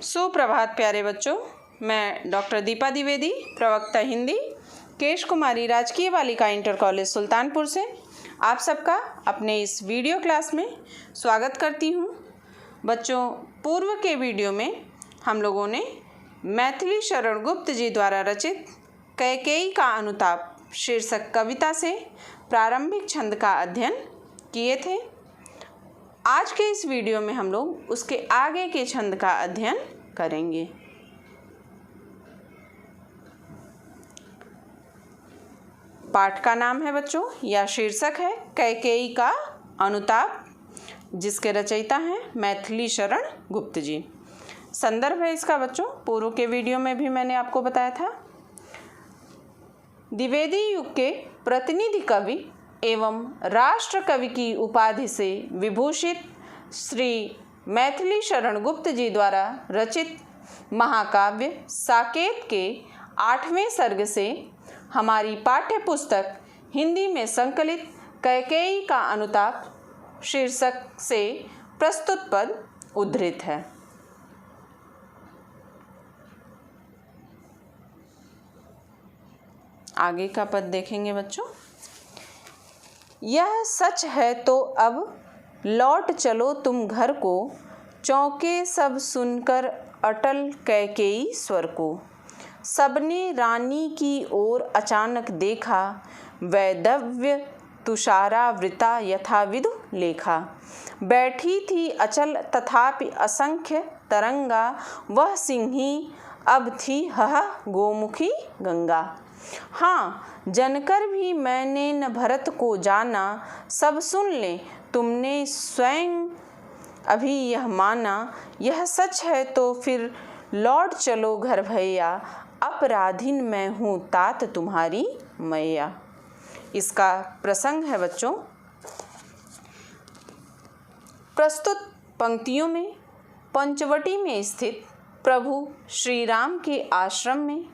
सुप्रभात प्यारे बच्चों, मैं डॉक्टर दीपा द्विवेदी, प्रवक्ता हिंदी, केश कुमारी राजकीय बालिका इंटर कॉलेज सुल्तानपुर से आप सबका अपने इस वीडियो क्लास में स्वागत करती हूँ। बच्चों, पूर्व के वीडियो में हम लोगों ने मैथिली शरण गुप्त जी द्वारा रचित कैकेयी का अनुताप शीर्षक कविता से प्रारंभिक छंद का अध्ययन किए थे। आज के इस वीडियो में हम लोग उसके आगे के छंद का अध्ययन करेंगे। पाठ का नाम है बच्चों, या शीर्षक है कैकेयी का अनुताप, जिसके रचयिता हैं मैथिली शरण गुप्त जी। संदर्भ है इसका बच्चों, पूर्व के वीडियो में भी मैंने आपको बताया था। द्विवेदी युग के प्रतिनिधि कवि एवं राष्ट्र कवि की उपाधि से विभूषित श्री मैथिली शरण गुप्त जी द्वारा रचित महाकाव्य साकेत के 8वें सर्ग से हमारी पाठ्य पुस्तक हिंदी में संकलित कैकेयी का अनुताप शीर्षक से प्रस्तुत पद उद्धृत है। आगे का पद देखेंगे बच्चों। यह सच है तो अब लौट चलो तुम घर को, चौंके सब सुनकर अटल कैकेयी स्वर को। सबने रानी की ओर अचानक देखा, वैदव्य तुषारावृता यथाविधु लेखा। बैठी थी अचल तथापि असंख्य तरंगा, वह सिंही अब थी हह गोमुखी गंगा। हाँ, जनकर भी मैंने न भरत को जाना, सब सुन ले तुमने स्वयं अभी यह माना। यह सच है तो फिर लौट चलो घर भैया, अपराधीन मैं हूँ तात तुम्हारी मैया। इसका प्रसंग है बच्चों, प्रस्तुत पंक्तियों में पंचवटी में स्थित प्रभु श्री राम के आश्रम में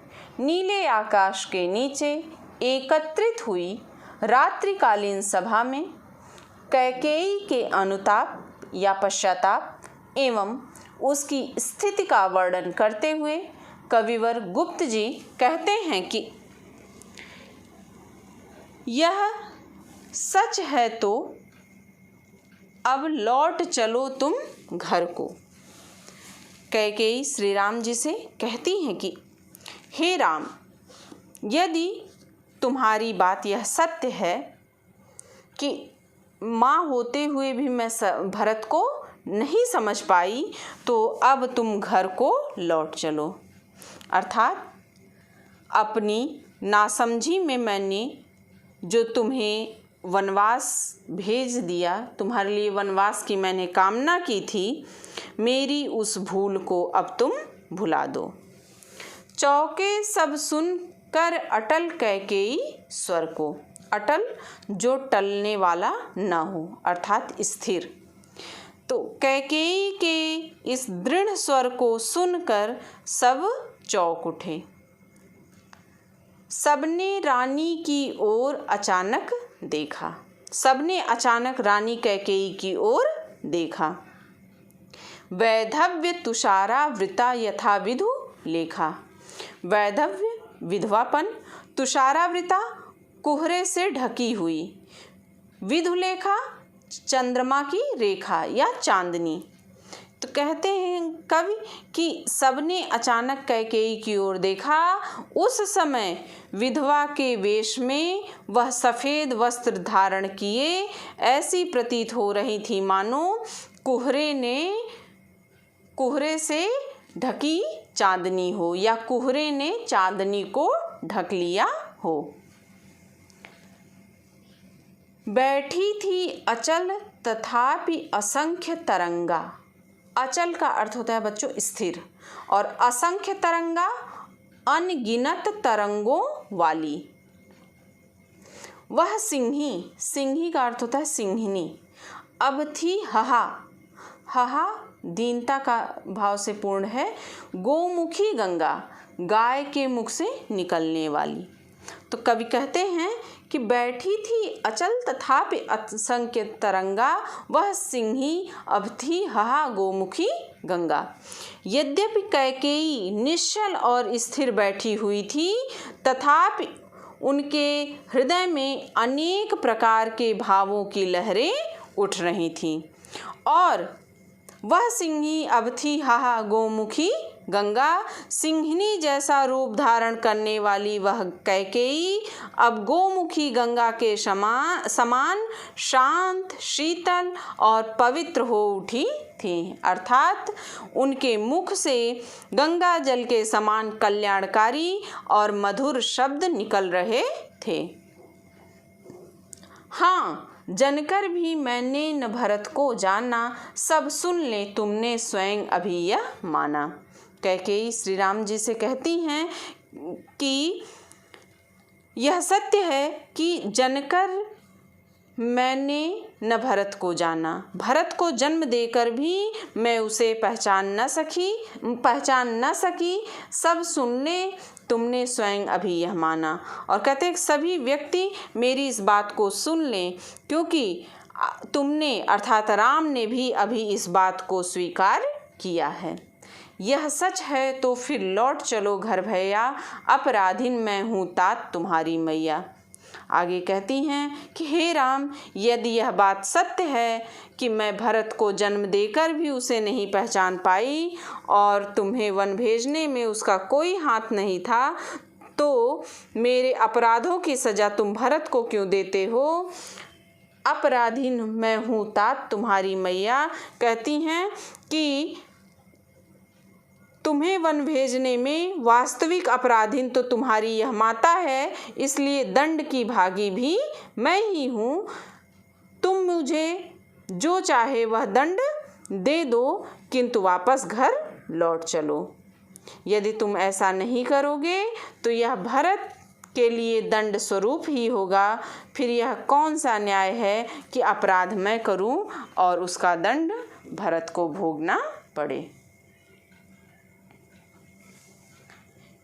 नीले आकाश के नीचे एकत्रित हुई रात्रिकालीन सभा में कैकेयी के अनुताप या पश्चाताप एवं उसकी स्थिति का वर्णन करते हुए कविवर गुप्त जी कहते हैं कि यह सच है तो अब लौट चलो तुम घर को। कैकेयी श्री राम जी से कहती हैं कि हे राम, यदि तुम्हारी बात यह सत्य है कि माँ होते हुए भी मैं भरत को नहीं समझ पाई, तो अब तुम घर को लौट चलो। अर्थात अपनी नासमझी में मैंने जो तुम्हें वनवास भेज दिया, तुम्हारे लिए वनवास की मैंने कामना की थी, मेरी उस भूल को अब तुम भुला दो। चौके सब सुन कर अटल कैकेयी स्वर को। अटल जो टलने वाला न हो, अर्थात स्थिर। तो कैकेयी के इस दृढ़ स्वर को सुनकर सब चौंक उठे। सबने रानी की ओर अचानक देखा। सबने अचानक रानी कैकेयी की ओर देखा। वैधव्य तुषारावृता यथाविधु लेखा। वैधव्य विधवापन, तुषारावृता कोहरे से ढकी हुई, विधुलेखा चंद्रमा की रेखा या चांदनी। तो कहते हैं कवि कि सबने अचानक कैकेयी की ओर देखा। उस समय विधवा के वेश में वह सफ़ेद वस्त्र धारण किए ऐसी प्रतीत हो रही थी मानो कोहरे से ढकी चांदनी हो, या कोहरे ने चांदनी को ढक लिया हो। बैठी थी अचल तथापि असंख्य तरंगा। अचल का अर्थ होता है बच्चों स्थिर, और असंख्य तरंगा अनगिनत तरंगों वाली। वह सिंही, सिंही का अर्थ होता है सिंहिनी। अब थी हहा, हहा दीनता का भाव से पूर्ण है। गोमुखी गंगा, गाय के मुख से निकलने वाली। तो कवि कहते हैं कि बैठी थी अचल तथापि असंख्य तरंगा, वह सिंही अब थी हाहा गोमुखी गंगा। यद्यपि कैकेयी निश्चल और स्थिर बैठी हुई थी, तथापि उनके हृदय में अनेक प्रकार के भावों की लहरें उठ रही थीं। और वह सिंही अब थी हाहा गोमुखी गंगा, सिंहिनी जैसा रूप धारण करने वाली वह कैकेयी अब गोमुखी गंगा के समान शांत, शीतल और पवित्र हो उठी थी। अर्थात उनके मुख से गंगा जल के समान कल्याणकारी और मधुर शब्द निकल रहे थे। हाँ, जनकर भी मैंने न भरत को जाना, सब सुन ले तुमने स्वयं अभी यह माना। कैकेयी श्री राम जी से कहती हैं कि यह सत्य है कि जनकर मैंने न भरत को जाना, भरत को जन्म देकर भी मैं उसे पहचान न सकी, सब सुनने तुमने स्वयं अभी यह माना। और कहते हैं सभी व्यक्ति मेरी इस बात को सुन लें, क्योंकि तुमने अर्थात राम ने भी अभी इस बात को स्वीकार किया है। यह सच है तो फिर लौट चलो घर भैया, अपराधीन मैं हूँ तात तुम्हारी मैया। आगे कहती हैं कि हे राम, यदि यह बात सत्य है कि मैं भरत को जन्म देकर भी उसे नहीं पहचान पाई और तुम्हें वन भेजने में उसका कोई हाथ नहीं था, तो मेरे अपराधों की सज़ा तुम भरत को क्यों देते हो? अपराधीन मैं हूँ तात तुम्हारी मैया। कहती हैं कि तुम्हें वन भेजने में वास्तविक अपराधीन तो तुम्हारी यह माता है, इसलिए दंड की भागी भी मैं ही हूँ। तुम मुझे जो चाहे वह दंड दे दो, किंतु वापस घर लौट चलो। यदि तुम ऐसा नहीं करोगे तो यह भरत के लिए दंड स्वरूप ही होगा। फिर यह कौन सा न्याय है कि अपराध मैं करूं और उसका दंड भरत को भोगना पड़े।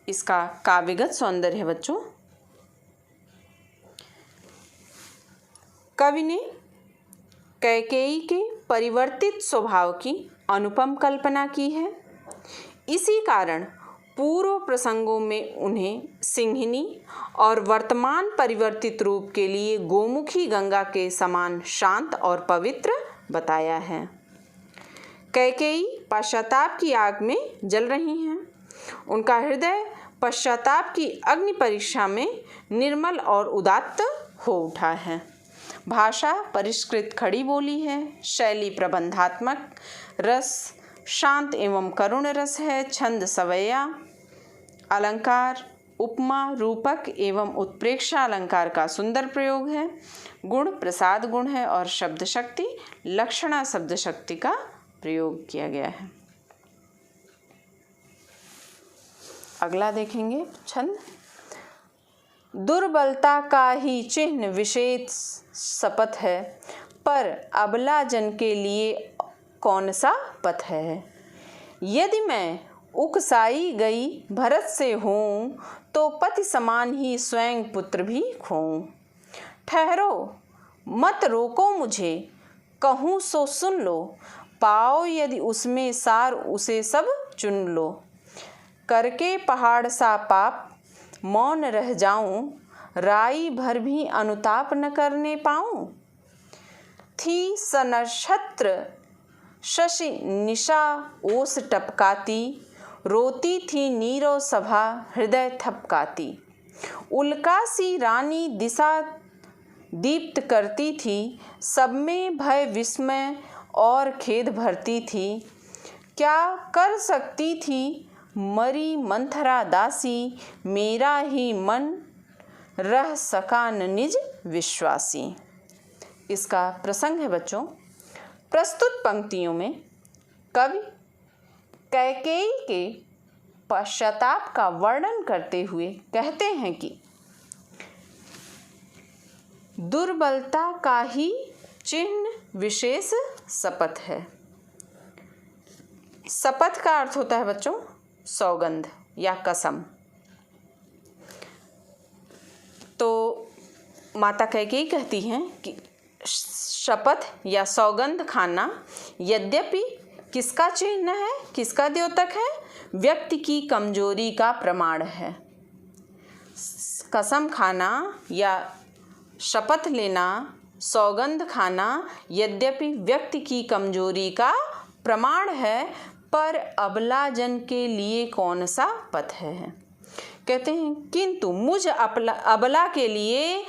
इसका काव्यगत सौंदर्य है बच्चों। कवि ने कैकेयी के परिवर्तित स्वभाव की अनुपम कल्पना की है। इसी कारण पूर्व प्रसंगों में उन्हें सिंहिनी और वर्तमान परिवर्तित रूप के लिए गोमुखी गंगा के समान शांत और पवित्र बताया है। कैकेयी पश्चाताप की आग में जल रही हैं। उनका हृदय पश्चाताप की अग्नि परीक्षा में निर्मल और उदात्त हो उठा है। भाषा परिष्कृत खड़ी बोली है, शैली प्रबंधात्मक, रस शांत एवं करुण रस है, छंद सवैया, अलंकार उपमा रूपक एवं उत्प्रेक्षा अलंकार का सुंदर प्रयोग है, गुण प्रसाद गुण है और शब्द शक्ति लक्षणा शब्द शक्ति का प्रयोग किया गया है। अगला देखेंगे छंद। दुर्बलता का ही चिन्ह विशेष शपथ है, पर अबला जन के लिए कौन सा पथ है। यदि मैं उकसाई गई भरत से हूँ, तो पति समान ही स्वयं पुत्र भी खोऊं। ठहरो मत रोको मुझे, कहूँ सो सुन लो, पाओ यदि उसमें सार उसे सब चुन लो। करके पहाड़ सा पाप मौन रह जाऊं, राई भर भी अनुताप न करने पाऊं। थी सनक्षत्र शशि निशा ओस टपकाती, रोती थी नीरो सभा हृदय थपकाती। उल्का सी रानी दिशा दीप्त करती थी, सब में भय विस्मय और खेद भरती थी। क्या कर सकती थी मरी मंथरा दासी, मेरा ही मन रह सका न निज विश्वासी। इसका प्रसंग है बच्चों। प्रस्तुत पंक्तियों में कवि कैकेयी के पश्चाताप का वर्णन करते हुए कहते हैं कि दुर्बलता का ही चिन्ह विशेष शपथ है। शपथ का अर्थ होता है बच्चों सौगंध या कसम। तो माता कैकेयी कहती हैं कि शपथ या सौगंध खाना यद्यपि किसका चिन्ह है, किसका द्योतक है? व्यक्ति की कमजोरी का प्रमाण है। कसम खाना या शपथ लेना, सौगंध खाना यद्यपि व्यक्ति की कमजोरी का प्रमाण है, पर अबला जन के लिए कौन सा पथ है? कहते हैं किंतु मुझ अबला के लिए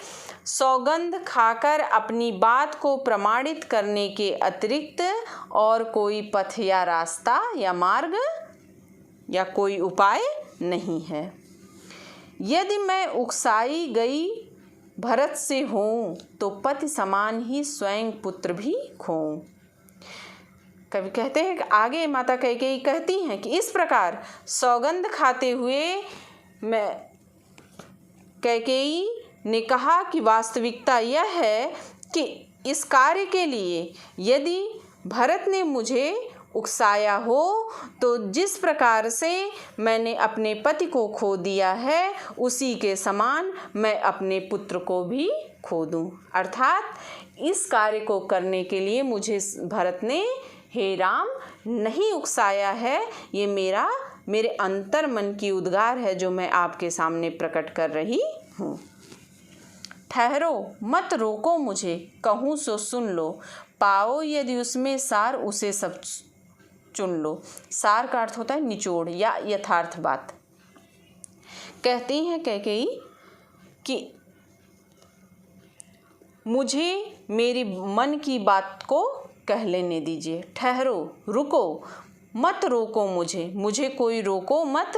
सौगंध खाकर अपनी बात को प्रमाणित करने के अतिरिक्त और कोई पथ या रास्ता या मार्ग या कोई उपाय नहीं है। यदि मैं उकसाई गई भरत से होऊं तो पति समान ही स्वयं पुत्र भी खोऊं। कवि कहते हैं कि आगे माता कैकेयी कहती हैं कि इस प्रकार सौगंध खाते हुए मैं कैकेयी ने कहा कि वास्तविकता यह है कि इस कार्य के लिए यदि भरत ने मुझे उकसाया हो तो जिस प्रकार से मैंने अपने पति को खो दिया है उसी के समान मैं अपने पुत्र को भी खो दूं। अर्थात इस कार्य को करने के लिए मुझे भरत ने हे राम नहीं उकसाया है। ये मेरे अंतर मन की उद्गार है जो मैं आपके सामने प्रकट कर रही हूँ। ठहरो मत रोको मुझे, कहूँ सो सुन लो, पाओ यदि उसमें सार उसे सब चुन लो। सार का अर्थ होता है निचोड़ या यथार्थ बात। कहती हैं कैकेयी कि मुझे मेरी मन की बात को कह लेने दीजिए। ठहरो, रुको, मत रोको मुझे कोई रोको मत,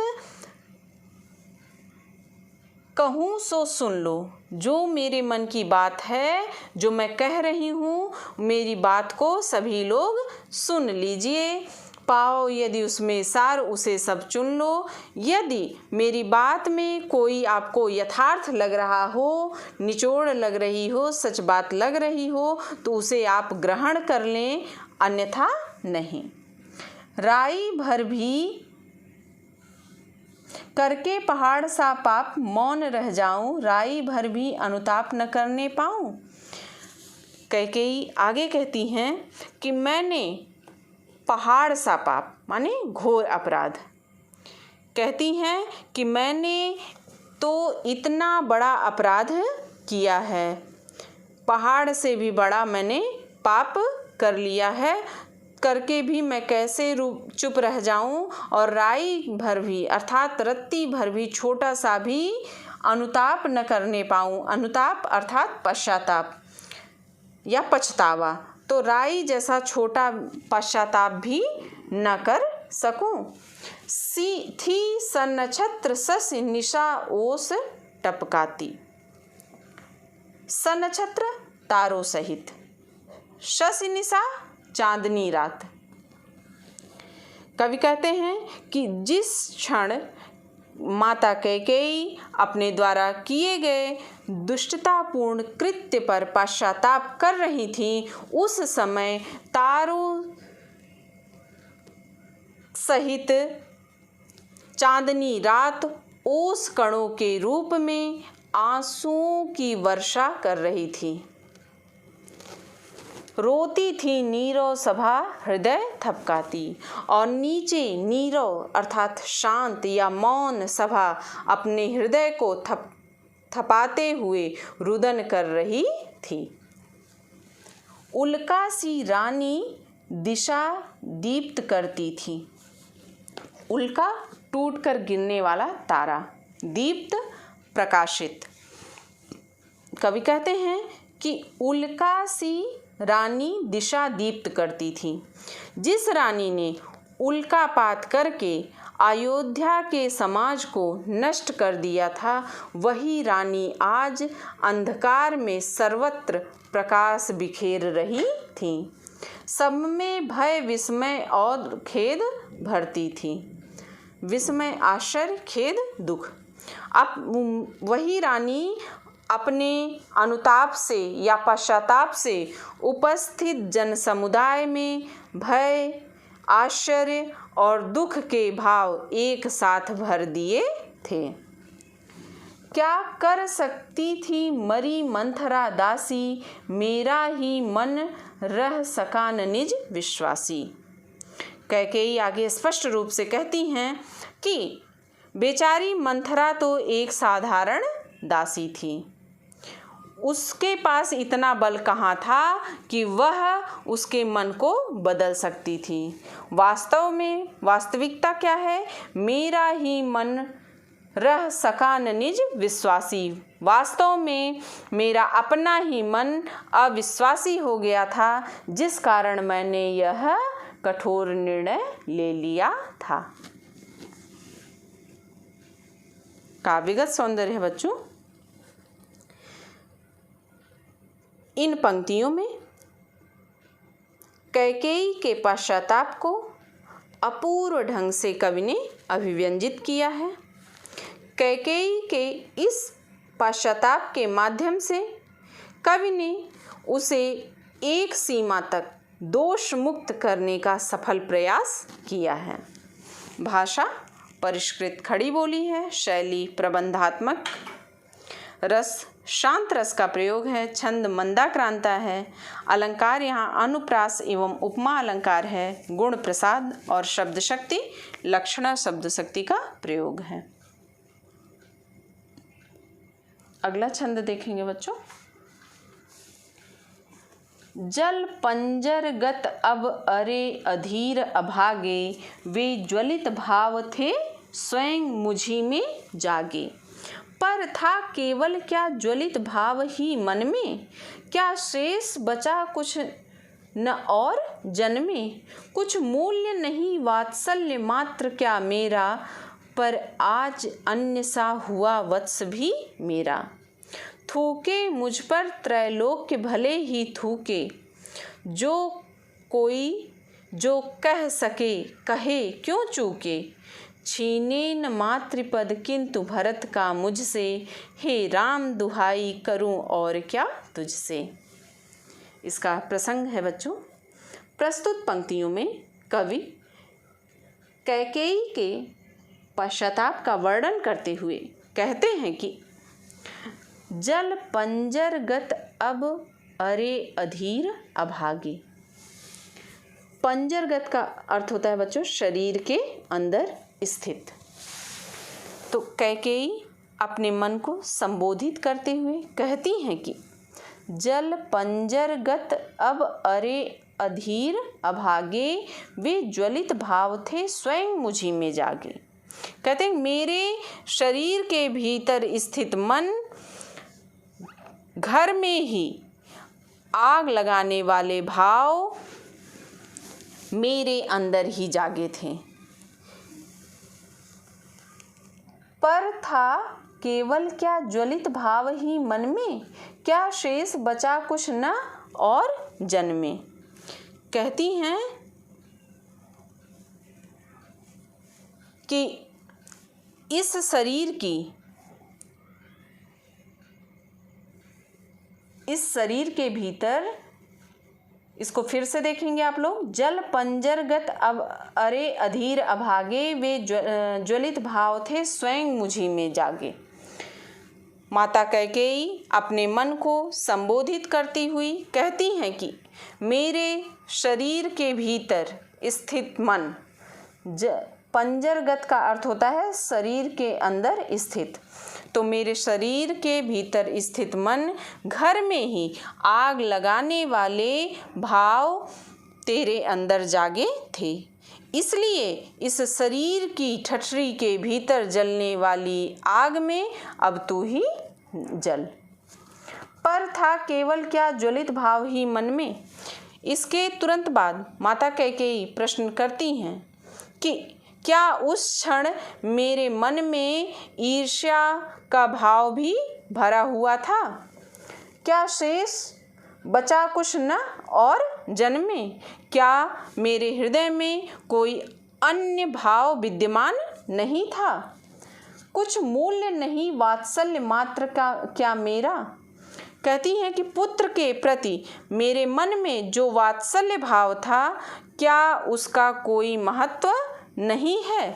कहूँ सो सुन लो। जो मेरे मन की बात है, जो मैं कह रही हूँ, मेरी बात को सभी लोग सुन लीजिए। पाओ यदि उसमें सार उसे सब चुन लो। यदि मेरी बात में कोई आपको यथार्थ लग रहा हो, निचोड़ लग रही हो, सच बात लग रही हो तो उसे आप ग्रहण कर लें, अन्यथा नहीं। राई भर भी करके पहाड़ सा पाप मौन रह जाऊं, राई भर भी अनुताप न करने पाऊं। कैकेयी आगे कहती हैं कि मैंने पहाड़ सा पाप माने घोर अपराध, कहती हैं कि मैंने तो इतना बड़ा अपराध किया है, पहाड़ से भी बड़ा मैंने पाप कर लिया है, करके भी मैं कैसे चुप रह जाऊं और राई भर भी अर्थात रत्ती भर भी छोटा सा भी अनुताप न करने पाऊं। अनुताप अर्थात पश्चाताप या पछतावा, तो राई जैसा छोटा पश्चाताप भी न कर सकूं। सी थी सन्नक्षत्र सस निशा ओस टपकाती। सन्नक्षत्र तारों सहित, शश निशा चांदनी रात। कवि कहते हैं कि जिस क्षण माता कैकेयी अपने द्वारा किए गए दुष्टतापूर्ण कृत्य पर पश्चाताप कर रही थी, उस समय तारों सहित चांदनी रात ओस कणों के रूप में आंसुओं की वर्षा कर रही थी। रोती थी नीरव सभा हृदय थपकाती, और नीचे नीरव अर्थात शांत या मौन सभा अपने हृदय को थपाते हुए रुदन कर रही थी। उल्का सी रानी दिशा दीप्त करती थी। उल्का टूट कर गिरने वाला तारा, दीप्त प्रकाशित। कवि कहते हैं कि उल्का सी रानी दिशा दीप्त करती थी। जिस रानी ने उल्कापात करके अयोध्या के समाज को नष्ट कर दिया था, वही रानी आज अंधकार में सर्वत्र प्रकाश बिखेर रही थी। सब में भय विस्मय और खेद भरती थी। विस्मय आश्चर्य, खेद दुख। अब वही रानी अपने अनुताप से या पश्चाताप से उपस्थित जन समुदाय में भय, आश्चर्य और दुख के भाव एक साथ भर दिए थे। क्या कर सकती थी मरी मंथरा दासी, मेरा ही मन रह सका न निज विश्वासी। कैकेयी आगे स्पष्ट रूप से कहती हैं कि बेचारी मंथरा तो एक साधारण दासी थी, उसके पास इतना बल कहाँ था कि वह उसके मन को बदल सकती थी। वास्तव में वास्तविकता क्या है? मेरा ही मन रह सका न निज विश्वासी। वास्तव में मेरा अपना ही मन अविश्वासी हो गया था, जिस कारण मैंने यह कठोर निर्णय ले लिया था। काव्यगत सौंदर्य है बच्चों। इन पंक्तियों में कैकेयी के पश्चाताप को अपूर्व ढंग से कवि ने अभिव्यंजित किया है। कैकेयी के इस पश्चाताप के माध्यम से कवि ने उसे एक सीमा तक दोष मुक्त करने का सफल प्रयास किया है। भाषा परिष्कृत खड़ी बोली है, शैली प्रबंधात्मक, रस शांत रस का प्रयोग है, छंद मंदाक्रांता है, अलंकार यहाँ अनुप्रास एवं उपमा अलंकार है, गुण प्रसाद और शब्द शक्ति लक्षणा शब्द शक्ति का प्रयोग है। अगला छंद देखेंगे बच्चों। जल पंजरगत अब अरे अधीर अभागे, वे ज्वलित भाव थे स्वयं मुझी में जागे। पर था केवल क्या ज्वलित भाव ही मन में, क्या शेष बचा कुछ न और जन्मे। कुछ मूल्य नहीं वात्सल्य मात्र क्या मेरा, पर आज अन्य सा हुआ वत्स भी मेरा। थूके मुझ पर त्रैलोक्य भले ही थूके, जो कोई जो कह सके कहे क्यों चूके। छीने न मातृपद किंतु भरत का मुझसे, हे राम दुहाई करूं और क्या तुझसे। इसका प्रसंग है बच्चों। प्रस्तुत पंक्तियों में कवि कैकेयी के पश्चाताप का वर्णन करते हुए कहते हैं कि जल पंजरगत अब अरे अधीर अभागे। पंजरगत का अर्थ होता है बच्चों शरीर के अंदर स्थित। तो कैकेयी अपने मन को संबोधित करते हुए कहती हैं कि जल पंजरगत अब अरे अधीर अभागे, वे ज्वलित भाव थे स्वयं मुझी में जागे। कहते हैं मेरे शरीर के भीतर स्थित मन घर में ही आग लगाने वाले भाव मेरे अंदर ही जागे थे। पर था केवल क्या ज्वलित भाव ही मन में, क्या शेष बचा कुछ न और जन्मे। कहती हैं कि इस शरीर के भीतर, इसको फिर से देखेंगे आप लोग। जल पंजरगत अब अरे अधीर अभागे, वे ज्वलित भाव थे स्वयं मुझी में जागे। माता कैकेयी अपने मन को संबोधित करती हुई कहती हैं कि मेरे शरीर के भीतर स्थित मन, पंजरगत का अर्थ होता है शरीर के अंदर स्थित, तो मेरे शरीर के भीतर स्थित मन घर में ही आग लगाने वाले भाव तेरे अंदर जागे थे। इसलिए इस शरीर की ठठरी के भीतर जलने वाली आग में अब तू ही जल। पर था केवल क्या ज्वलित भाव ही मन में। इसके तुरंत बाद माता कैकेयी प्रश्न करती हैं कि क्या उस क्षण मेरे मन में ईर्ष्या का भाव भी भरा हुआ था, क्या शेष बचा कुछ न और जन्मे। क्या मेरे हृदय में कोई अन्य भाव विद्यमान नहीं था, कुछ मूल्य नहीं वात्सल्य मात्र का क्या मेरा। कहती हैं कि पुत्र के प्रति मेरे मन में जो वात्सल्य भाव था, क्या उसका कोई महत्व नहीं है।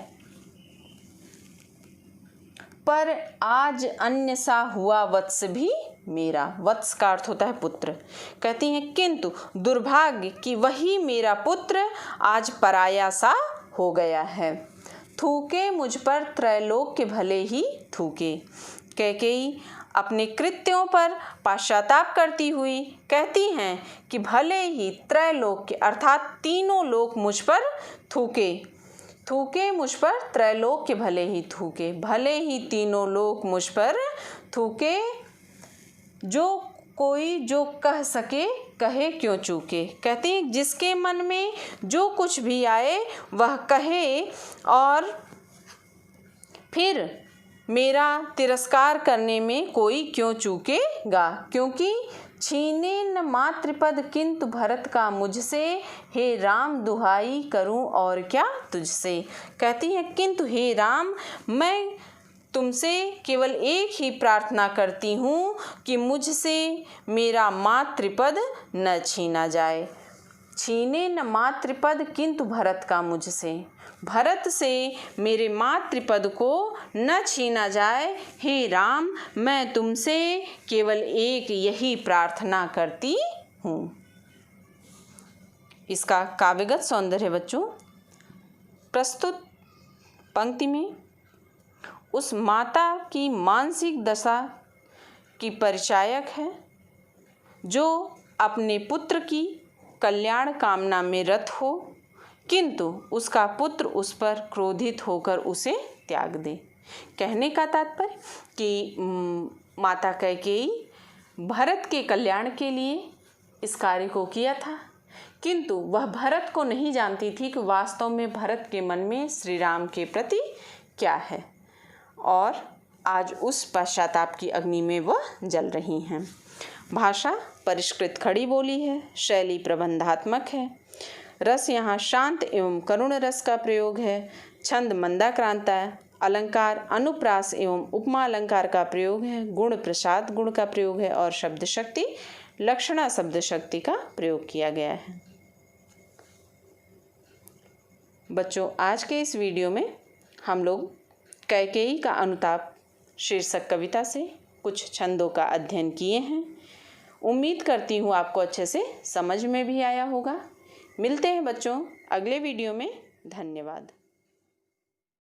पर आज अन्य सा हुआ वत्स भी मेरा। वत्स का अर्थ होता है पुत्र। कहती हैं किंतु दुर्भाग्य कि वही मेरा पुत्र आज पराया सा हो गया है। थूके मुझ पर त्रैलोक्य भले ही थूके। कैकेयी अपने कृत्यों पर पश्चाताप करती हुई कहती हैं कि भले ही त्रैलोक्य अर्थात तीनों लोक मुझ पर थूके। थूके मुझ पर त्रैलोक्य भले ही थूके। भले ही तीनों लोक मुझ पर थूके। जो कोई जो कह सके कहे क्यों चूके। कहते हैं जिसके मन में जो कुछ भी आए वह कहे और फिर मेरा तिरस्कार करने में कोई क्यों चूकेगा। क्योंकि छीने न मातृपद किंतु भरत का मुझसे, हे राम दुहाई करूं और क्या तुझसे। कहती है किंतु हे राम मैं तुमसे केवल एक ही प्रार्थना करती हूँ कि मुझसे मेरा मातृपद न छीना जाए। छीने न मातृपद किंतु भरत का मुझसे, भरत से मेरे मातृपद को न छीना जाए। हे राम मैं तुमसे केवल एक यही प्रार्थना करती हूँ। इसका काव्यगत सौंदर्य बच्चों प्रस्तुत पंक्ति में उस माता की मानसिक दशा की परिचायक है जो अपने पुत्र की कल्याण कामना में रत हो, किंतु उसका पुत्र उस पर क्रोधित होकर उसे त्याग दे। कहने का तात्पर्य कि माता कैकेयी भरत के कल्याण के लिए इस कार्य को किया था, किंतु वह भरत को नहीं जानती थी कि वास्तव में भरत के मन में श्री राम के प्रति क्या है, और आज उस पश्चाताप की अग्नि में वह जल रही हैं। भाषा परिष्कृत खड़ी बोली है, शैली प्रबंधात्मक है, रस यहाँ शांत एवं करुण रस का प्रयोग है, छंद मंदाक्रांता है, अलंकार अनुप्रास एवं उपमा अलंकार का प्रयोग है, गुण प्रसाद गुण का प्रयोग है और शब्द शक्ति लक्षणा शब्द शक्ति का प्रयोग किया गया है। बच्चों आज के इस वीडियो में हम लोग कैकेयी का अनुताप शीर्षक कविता से कुछ छंदों का अध्ययन किए हैं। उम्मीद करती हूँ आपको अच्छे से समझ में भी आया होगा। मिलते हैं बच्चों अगले वीडियो में। धन्यवाद।